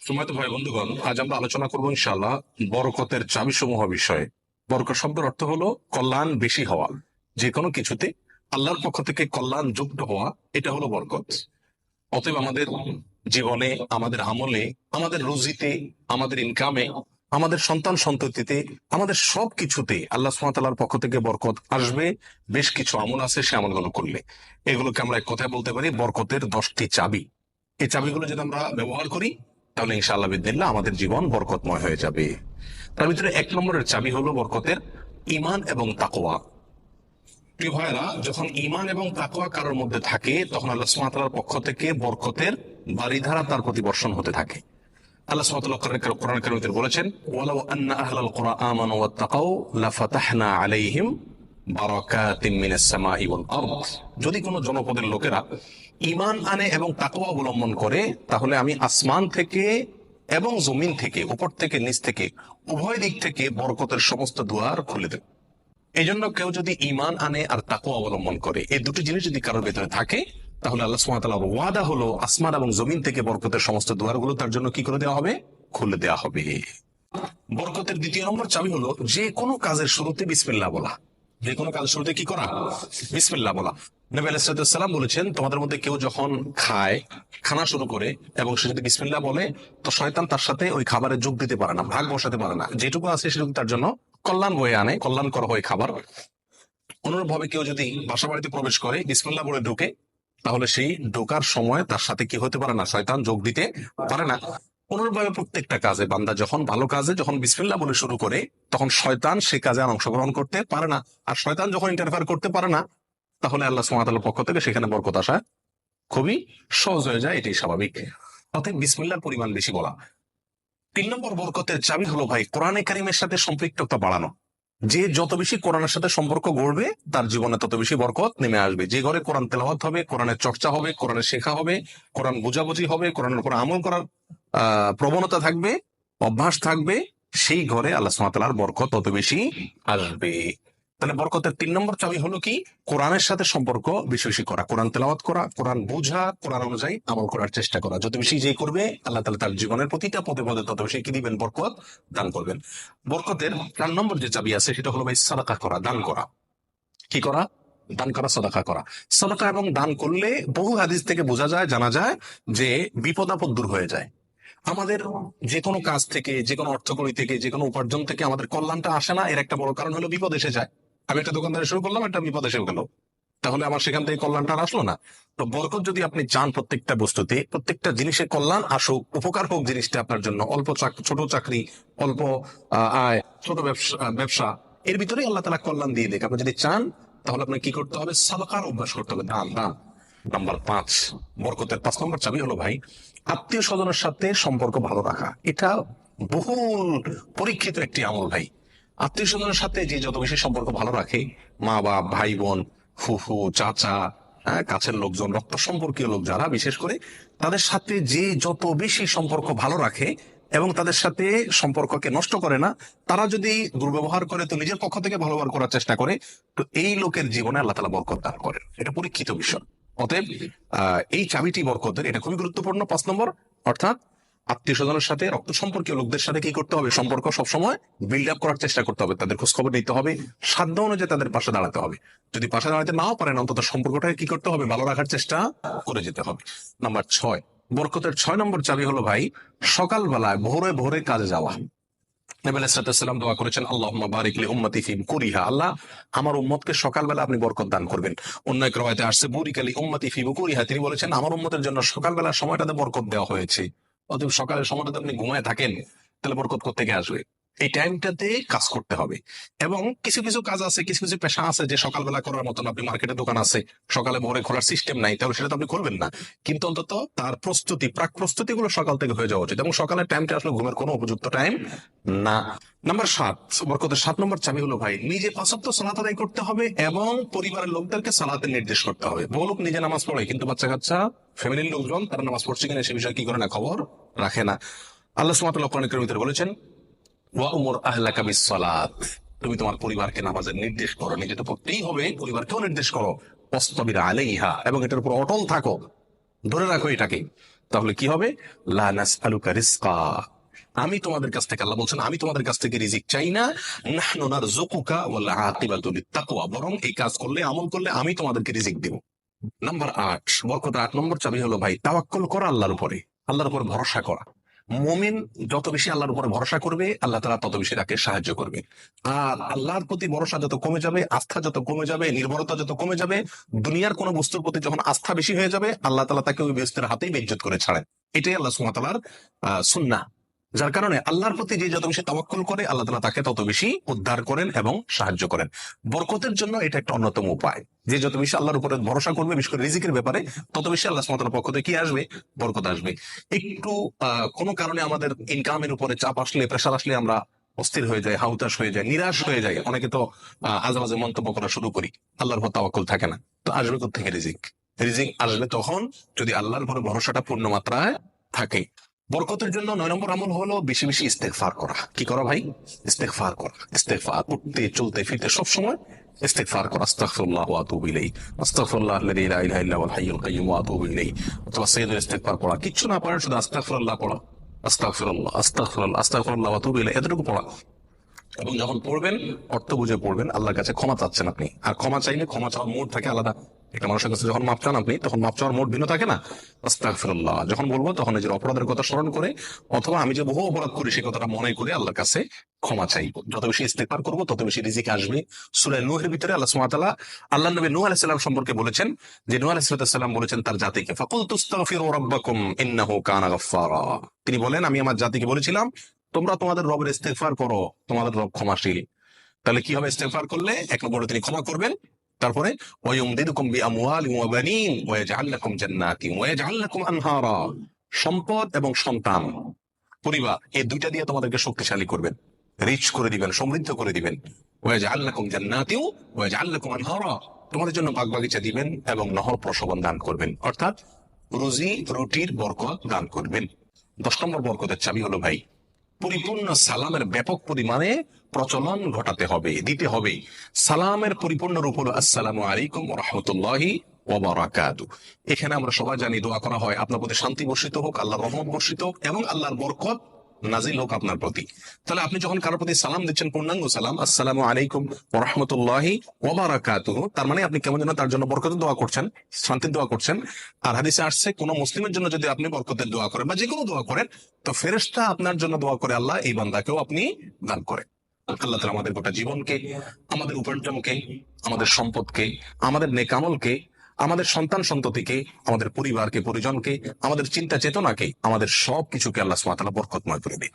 সময় তো ভাই বন্ধুগণ, আজ আমরা আলোচনা করবো ইনশাআল্লাহ বরকতের চাবিসমূহ বিষয়ে। বরকত শব্দের অর্থ হলো কল্যাণ বেশি হওয়া। যে কোনো কিছুতে আল্লাহর পক্ষ থেকে কল্যাণ যুক্ত হওয়া, এটা হলো বরকত। অতএব আমাদের জীবনে, আমাদের আমলে, আমাদের রুজিতে, আমাদের ইনকামে, আমাদের সন্তান সন্ততিতে, আমাদের সব কিছুতে আল্লাহ সুবহানাহু ওয়া তাআলার পক্ষ থেকে বরকত আসবে। বেশ কিছু আমল আছে, সে আমলগুলো করলে এগুলোকে আমরা এক কথায় বলতে পারি বরকতের 10টি চাবি। এই চাবিগুলো যদি আমরা ব্যবহার করি তাহলে ইনশাআল্লাহ বিদিনিল্লাহ আমাদের জীবন বরকতময় হয়ে যাবে। তার ভিতরে 1 নম্বরের চাবি হলো বরকতের ঈমান এবং তাকওয়া। প্রিয় ভাইরা, যখন ঈমান এবং তাকওয়া কারোর মধ্যে থাকে তখন আল্লাহ সুবহানাহু ওয়া তাআলার পক্ষ থেকে বরকতের বারিধারা তার প্রতি বর্ষণ হতে থাকে। আল্লাহ সুবহানাহু ওয়া তাআলা কোরআন কারীমে বলেছেন, ওয়ালাউ আন্না আহলাল কুরআ আমানু ওয়াত্তাকাউ লাফাতাহনা আলাইহিম বারাকাতিম মিনাস সামাই ওয়াল আরদ। যদি কোনো জনপদের লোকেরা ঈমান আনে এবং তাকওয়া অবলম্বন করে তাহলে আমি আসমান থেকে এবং জমিন থেকে, উপর থেকে নিচ থেকে, উভয় দিক থেকে বরকতের সমস্ত দুয়ার খুলে দেব। এই জন্য কেউ যদি ঈমান আনে আর তাকওয়া অবলম্বন করে, এই দুটি জিনিস যদি কারোর ভেতরে থাকে, তাহলে আল্লাহ সুবহানাহু ওয়া তাআলার ওয়াদা হলো আসমান এবং জমিন থেকে বরকতের সমস্ত দুয়ারগুলো তার জন্য কি করে দেওয়া হবে? খুলে দেওয়া হবে। বরকতের 2 নম্বর চাবি হলো যে কোনো কাজের শুরুতে বিসমিল্লাহ বলা। যে কোনো কাজের শুরুতে কি করা? বিসমিল্লাহ বলা। নবী আলাইহিস সালাম বলেছেন, তোমাদের মধ্যে কেউ যখন খানা শুরু করে এবং সে যদি বিসমিল্লাহ বলে, তো শয়তান তার সাথে ওই খাবারে যোগ দিতে পারে না, ভাগ বসাতে পারে না। যেটুকু আছে সেটুকু তার জন্য কল্যাণ বয়ে আনে, কল্যাণকর হয় খাবার। অনুরূপ ভাবে কেউ যদি বাসা বাড়িতে প্রবেশ করে বিসমিল্লাহ বলে ঢুকে, তাহলে সেই ঢোকার সময় তার সাথে কি হতে পারে না? শয়তান যোগ দিতে পারে না। অনুরূপভাবে প্রত্যেকটা কাজে বান্দা যখন ভালো কাজে যখন বিসমিল্লাহ বলে শুরু করে, তখন শয়তান সে কাজে আর অংশগ্রহণ করতে পারে না। আর শয়তান যখন ইন্টারফেয়ার করতে পারে না, তাহলে আল্লাহ সুবহানাহু ওয়া তাআলার পক্ষ থেকে সেখানে বরকত আসা খুবই সহজ হয়ে যায়। এটাই স্বাভাবিক। অতএব বিসমিল্লাহর পরিমাণ বেশি বলা। 3 নম্বর বরকতের চাবি হলো ভাই কোরআনে কারিমের সাথে সম্পৃক্ততা বাড়ানো। যে যত বেশি কোরআনের সাথে সম্পর্ক গড়বে তার জীবনে তত বেশি বরকত নেমে আসবে। যে ঘরে কোরআন তেলাওয়াত হবে, কোরআনের চর্চা হবে, কোরআনের শেখা হবে, কোরআন বোঝাবুঝি হবে, কোরআনের উপর আমল করার প্রবণতা থাকবে, অভ্যাস থাকবে, সেই ঘরে আল্লাহ সুবহানাহু ওয়া তাআলার বরকত তত বেশি আসবে। তাহলে বরকতের 3 নম্বর চাবি হলো কি? কোরআনের সাথে সম্পর্ক বেশি বেশি করা, কোরআন তেলাওয়াত করা, কোরআন বোঝা, কোরআন অনুযায়ী আমল করার চেষ্টা করা। যত বেশি যে করবে আল্লাহ তাআলা তার জীবনের প্রতিটা পদে পদে তত বেশি কি দিবেন? বরকত দান করবেন। বরকতের 4 নম্বর যে চাবি আছে সেটা হলো ভাই সাদাকা করা, দান করা। কি করা? দান করা, সাদাকা করা। সাদাকা এবং দান করলে বহু হাদিস থেকে বোঝা যায়, জানা যায় যে বিপদ আপদ দূর হয়ে যায়। আমাদের যে কোনো কাজ থেকে, যে কোনো অর্থকড়ি থেকে, যে কোনো উপার্জন থেকে আমাদের কল্যাণটা আসে না, এর একটা বড় কারণ হলো বিপদ এসে যায়। আমি একটা দোকানদারি শুরু করলাম, একটা বিপদ এসে গেল, তাহলে আমার সেখান থেকে কল্যাণটা আর আসলো না। তো বরকত যদি আপনি চান প্রত্যেকটা বস্তুতে, প্রত্যেকটা জিনিসের কল্যাণ আসুক, উপকার হোক জিনিসটা আপনার জন্য, ছোট চাকরি, অল্প আয়, ছোট ব্যবসা, এর ভিতরেই আল্লাহ তাআলা কল্যাণ দিয়ে দেখ। আপনি যদি চান তাহলে আপনাকে কি করতে হবে? সাদাকার অভ্যাস করতে হবে, দান দান। নাম্বার 5, বরকতের 5 নম্বর চাবি হলো ভাই আত্মীয় স্বজনের সাথে সম্পর্ক ভালো রাখা। এটা বহুল পরীক্ষিত একটি আমল ভাই। আত্মীয় স্বজনের সাথে যে যত বেশি সম্পর্ক ভালো রাখে, মা বাপ, ভাই বোন, ফুফু, চাচা, কাছের লোকজন, রক্ত সম্পর্কীয় লোক যারা, বিশেষ করে তাদের সাথে যে যত বেশি সম্পর্ক ভালো রাখে এবং তাদের সাথে সম্পর্ককে নষ্ট করে না, তারা যদি দুর্ব্যবহার করে তো নিজের পক্ষ থেকে ভালো ব্যবহার করার চেষ্টা করে, তো এই লোকের জীবনে আল্লাহ তাআলা বরকত দান করেন। এটা পরীক্ষিত বিষয়। অতএব এই চাবিটি বরকতের, এটা খুবই গুরুত্বপূর্ণ। 5 নম্বর, অর্থাৎ আত্মীয় স্বজনের সাথে, রক্ত সম্পর্কীয় লোকদের সাথে কি করতে হবে? সম্পর্ক সবসময় বিল্ড আপ করার চেষ্টা করতে হবে, তাদের খোঁজ খবর নিতে হবে, সাধ্য অনুযায়ী তাদের পাশে দাঁড়াতে হবে। যদি পাশে দাঁড়াতে নাও পারেন, অন্তত সম্পর্কটাকে কি করতে হবে? ভালো রাখার চেষ্টা করে যেতে হবে। নাম্বার 6, বরকতের 6 নম্বর চাবি হলো ভাই সকালবেলায় ভোরে ভোরে কাজে যাওয়া। নবী আলাইহিস সালাম দোয়া করেছেন, আল্লাহুম্মা বারিক লি উম্মতি ফি বুকুরিহা, আল্লাহ আমার উম্মতকে সকালবেলা আপনি বরকত দান করবেন। অন্য এক riwayate আসছে বুরিকা লি উম্মতি ফি বুকুরিহা, তিনি বলেছেন আমার উম্মতের জন্য সকালবেলার সময়টাতে বরকত দেওয়া হয়েছে। অতএব সকালের সময়টাতে আপনি ঘুমায় থাকেন, তাহলে বরকত কোত্থেকে আসবে? এই টাইমটাতে কাজ করতে হবে। এবং কিছু কিছু কাজ আছে, কিছু কিছু পেশা আছে যে সকালবেলা করার মতন। আপনি মার্কেটে দোকান আছে, সকালে ভোরে খোলার সিস্টেম নাই, তাহলে সেটা তো আপনি করবেন না। কিন্তু অন্তত তার প্রস্তুতি, প্রাক প্রস্তুতি গুলো সকাল থেকে হয়ে যাওয়া উচিত। এবং সকালের টাইমটা আসলে ঘুমের কোনো উপযুক্ত টাইম না। নাম্বার 7, বরকতের 7 নম্বর চাবি হলো ভাই নিজে 5 ওয়াক্ত সালাত আদায় করতে হবে এবং পরিবারের লোকদেরকে সালাতের নির্দেশ করতে হবে। বহু লোক নিজে নামাজ পড়ে কিন্তু বাচ্চা কাচ্চা, ফ্যামিলির লোকজন তারা নামাজ পড়ছে কিনা সে বিষয়ে কি করে না, খবর রাখে না। আল্লাহ সুবহানাহু ওয়া তাআলা কোরআনের ভিতরে বলেছেন, ওয়া'মুর আহলাকা বিস-সালাত, তুমি তোমার পরিবারকে নামাজের নির্দেশ করো। নিজে তো পড়তেই হবে, পরিবারকেও নির্দেশ করো। ওয়াসতাবির আলাইহা, এবং এটার উপর অটল থাকো, ধরে রাখো এটাকে। তাহলে কি হবে? লা নাসআলুকা রিজকা, আমি তোমাদের কাছ থেকে, আল্লাহ বলছেন আমি তোমাদের কাছ থেকে রিজিক চাই না। নাহনু নারযুকুকা ওয়াল আকিবাতু লিত্তাকওয়া, বরং এই কাজ করলে, আমল করলে আমি তোমাদেরকে রিজিক দেব। নাম্বার 8, বরকত 8 নম্বর চাবি হলো ভাই তাওয়াক্কুল করা, আল্লাহর উপরে, আল্লাহর উপর ভরসা করা। মুমিন যত বেশি আল্লাহর উপরে ভরসা করবে, আল্লাহ তাআলা তত বেশি তাকে সাহায্য করবে। আর আল্লাহর প্রতি ভরসা যত কমে যাবে, আস্থা যত কমে যাবে, নির্ভরতা যত কমে যাবে, দুনিয়ার কোনো বস্তুর প্রতি যখন আস্থা বেশি হয়ে যাবে, আল্লাহ তাআলা তাকে ওই বস্তুর হাতেই বেইজ্জত করে ছাড়েন। এটাই আল্লাহ সুবহানাহু ওয়া তাআলার সুন্নাহ। যার কারণে আল্লাহর প্রতি যে যত বেশি তাওয়াক্কুল করে, আল্লাহ তাআলা তাকে তত বেশি উদ্ধার করেন এবং সাহায্য করেন। বরকতের জন্য এটা একটা অন্যতম উপায়। যে যত বেশি আল্লাহর উপরে ভরসা করবে, বিশেষ করে রিজিকের ব্যাপারে, তত বেশি আল্লাহ সুবহানাহু ওয়া তাআলার পক্ষ থেকে কি আসবে? বরকত আসবে। একটু কোনো কারণে আমাদের ইনকামের উপরে চাপ আসলে, প্রেশার আসলে আমরা অস্থির হয়ে যায়, হাউতাশ হয়ে যায়, নিরাশ হয়ে যায়, অনেকে তো আজে বাজে মন্তব্য করা শুরু করি, আল্লাহর উপর তাওয়াক্কুল থাকে না। তো আসবে কোত্থেকে রিজিক? রিজিক আসবে তখন যদি আল্লাহর উপরে ভরসাটা পূর্ণ মাত্রায় থাকে। বরকতের জন্য 9 নম্বর আমল হলো বেশি বেশি ইস্তেগফার করা। কি করা ভাই? ইস্তেগফার করা। ইস্তেগফার, উঠতে চলতে ফিরতে সব সময় ইস্তেগফার করা। আস্তাগফিরুল্লাহ ওয়া আতুবু ইলাইহি, আস্তাগফিরুল্লাহ আল্লাযী লা ইলাহা ইল্লা হুয়াল হাইয়ুল কাইয়্যুম ওয়া আতুবু ইলাইহি। অথবা সাইয়্যিদুল ইস্তেগফার পড়া, কিচ্ছু না পারেন শুধু আস্তাগফিরুল্লাহ পড়া, আস্তাগফিরুল্লাহ আস্তাগফিরুল্লাহ আস্তাগফিরুল্লাহ ওয়া আতুবু ইলাইহি, এতটুকু পড়া। এবং যখন পড়বেন, অর্থ বুঝে পড়বেন। আল্লাহর কাছে ক্ষমা চাচ্ছেন আপনি, আর ক্ষমা চাইলে ক্ষমা চাওয়ার মোড থাকে আলাদা। একটা মানুষের কাছে যখন মাপ চান আপনি, তখন মাপ চাওয়ার মোড ভিন্ন থাকে না? আস্তাগফিরুল্লাহ যখন বলবো, তখন নিজের অপরাধের কথা স্মরণ করে, অথবা আমি যে বহু অপরাধ করি সে কথাটা মনে করে আল্লাহর কাছে ক্ষমা চাইবো। যত বেশি ইস্তেগফার করবো, তত বেশি রিজিক আসবে। সূরা নূহের ভিতরে আল্লাহ সুবহানাহু ওয়া তাআলা আল্লাহর নবী নূহ আলাইহিস সালাম সম্পর্কে বলেছেন যে, নূহ আলাইহিস সালাম বলেছেন তার জাতিকে, ফাকুলতু আস্তাগফিরু রাব্বাকুম ইন্নাহু কানা গাফফারা। তিনি বলেন, আমি আমার জাতিকে বলেছিলাম তোমরা তোমাদের রবের ইস্তেগফার করো, তোমাদের রব ক্ষমাশীল। তাহলে কি হবে? ইস্তেগফার করলে 1 নম্বরে তিনি ক্ষমা করবেন, তারপরে ওয়ায়ুমদিদুকুম বিআমওয়ালিন ওয়া বানিন ওয়া ইয়াজআল লাকুম জান্নাতিন ওয়া ইয়াজআল লাকুম আনহারা। সম্পদ এবং সন্তান, পরিবার, এই দুইটা দিয়ে তোমাদেরকে শক্তিশালী করবেন, রিচ করে দিবেন, সমৃদ্ধ করে দিবেন। ওয়া ইয়াজআল লাকুম জান্নাতিন ওয়া ইয়াজআল লাকুম আনহারা, তোমাদের জন্য বাগবাগিচা দিবেন এবং নহর প্রশোভন দান করবেন, অর্থাৎ রুজি রুটির বরকত দান করবেন। 10 নম্বর বরকতের চাবি হলো ভাই পরিপূর্ণ সালামের ব্যাপক পরিমাণে প্রচলন ঘটাতে হবে, দিতে হবে। সালামের পরিপূর্ণ রূপ হলো আসসালামু আলাইকুম ওয়া রাহমাতুল্লাহি ওয়া বারাকাতুহু। এখানে আমরা সবাই জানি দোয়া করা হয়, আপনার প্রতি শান্তি বর্ষিত হোক, আল্লাহর রহমত বর্ষিত হোক এবং আল্লাহর বরকত নাজিল হোক আপনার প্রতি। তাহলে আপনি যখন কারোর প্রতি সালাম দিচ্ছেন, পূর্ণাঙ্গ সালাম, আসসালামু আলাইকুম ওয়া রাহমাতুল্লাহি ওয়া বারাকাতুহু, তার মানে আপনি কেমন যেন তার জন্য বরকতের দোয়া করছেন, শান্তির দোয়া করছেন। আর হাদিসে আসছে, কোন মুসলিমের জন্য যদি আপনি বরকতের দোয়া করেন বা যে কোনো দোয়া করেন, তো ফেরেশতা আপনার জন্য দোয়া করে আল্লাহ এই বান্দাকেও আপনি দান করেন। আল্লাহ তাআলা আমাদের গোটা জীবনকে, আমাদের উপার্জনকে, আমাদের সম্পদকে, আমাদের নেক আমলকে, আমাদের সন্তান সন্ততিকে, আমাদের পরিবারকে, পরিজনকে, আমাদের চিন্তা চেতনাকে, আমাদের সবকিছুকে আল্লাহ সুবহানাহু ওয়া তাআলা বরকতময় করে দিন।